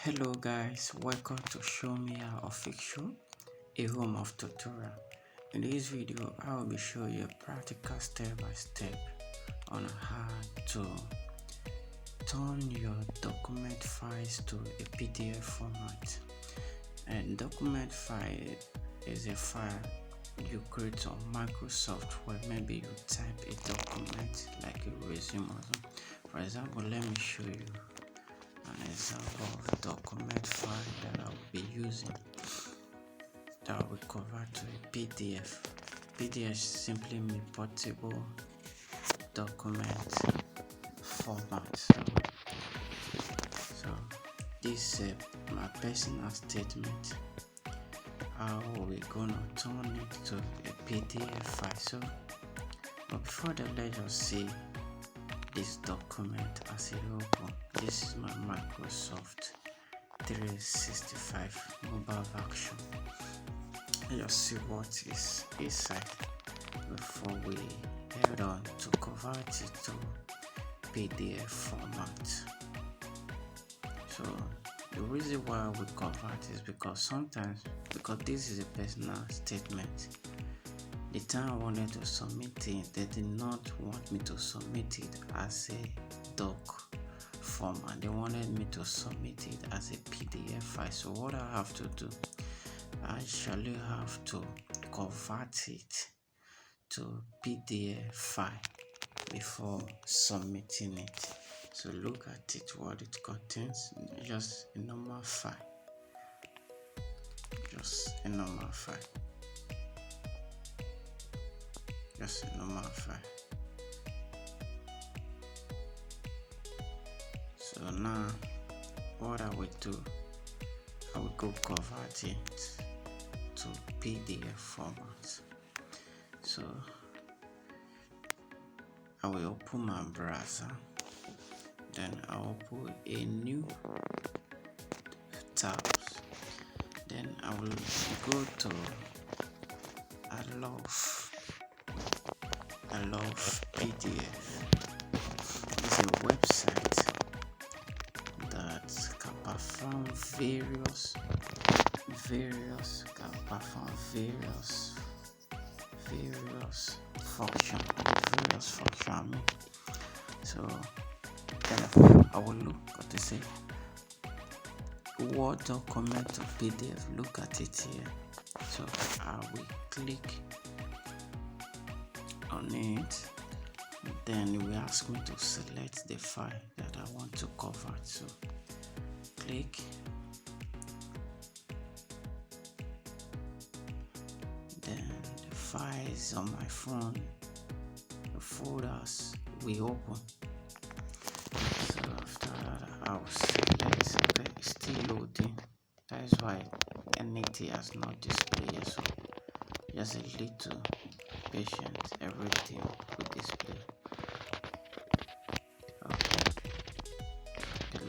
Hello guys, welcome to Show Me How Official, a home of tutorial. In this video, I will be showing you a practical step by step on how to turn your document files to a PDF format. And document file is a file you create on Microsoft where maybe you type a document like a resume or something. For example, let me show you an example of document file that I'll be using that will convert to a PDF. PDF simply means portable document format. So this is my personal statement. How we're gonna turn it to a PDF file. So, but before that, let's just see this document as it open. This is my Microsoft 365 mobile version. Let's see what is inside before we head on to convert it to PDF format. So the reason why we convert is because sometimes, because this is a personal statement, the time I wanted to submit it, they did not want me to submit it as a doc format. They wanted me to submit it as a PDF file. So what I have to do, I actually have to convert it to PDF file before submitting it. So look at it, what it contains. Just a normal file. Just a normal file. Just a normal file. So now what I will do, I will go convert it to PDF format. So I will open my browser, then I'll open a new tab, then I will go to I love PDF. It's a website that can perform various function. So then I will look at the say Word document to PDF. Look at it here. So I will click on it. Then it will ask me to select the file that I want to convert. So click. Then the files on my phone, the folders will open. So after that, I'll select. Okay, it's still loading. That is why NAT has not displayed yet. So just a little patience, everything will display. Okay,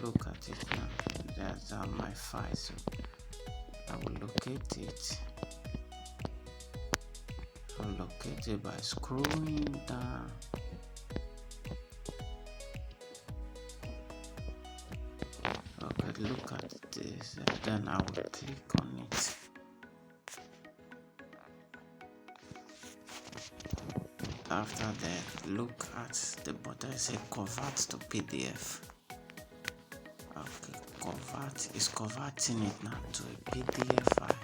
look at it now. That's my file. So I will locate it. I'll locate it by scrolling down. Okay, look at this. Then I will click on it. After that, look at the button. Say convert to PDF. Okay, convert is converting it now to a PDF file.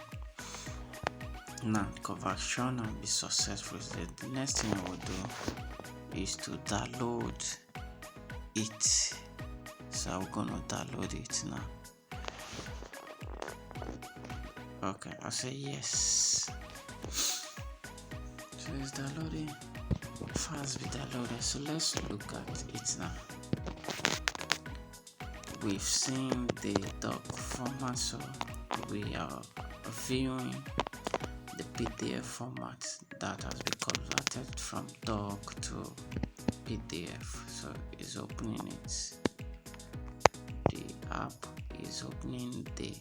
Now conversion will be successful. The next thing I will do is to download it. So I'm gonna download it now. Okay, I say yes. So it's downloading. Fast be downloaded. So let's look at it now. We've seen the doc format, so we are viewing the PDF format that has been converted from doc to PDF. So it's opening it. The app is opening the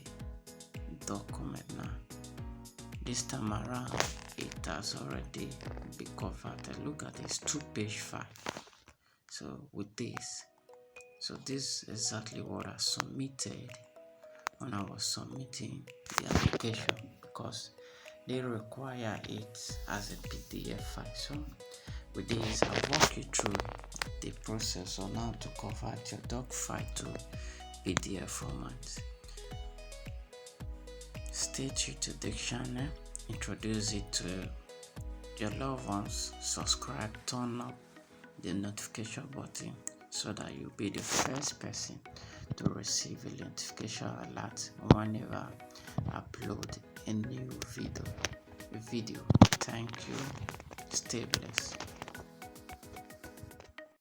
document now. This time around, it has already been converted. Look at this 2-page file. So with this, so this is exactly what I submitted when I was submitting the application because they require it as a PDF file. So with this, I'll walk you through the process on how to convert your doc file to PDF format. Stay tuned to the channel, introduce it to your loved ones, subscribe, turn up the notification button so that you'll be the first person to receive a notification alert whenever I upload a new video. Thank you. Stay blessed.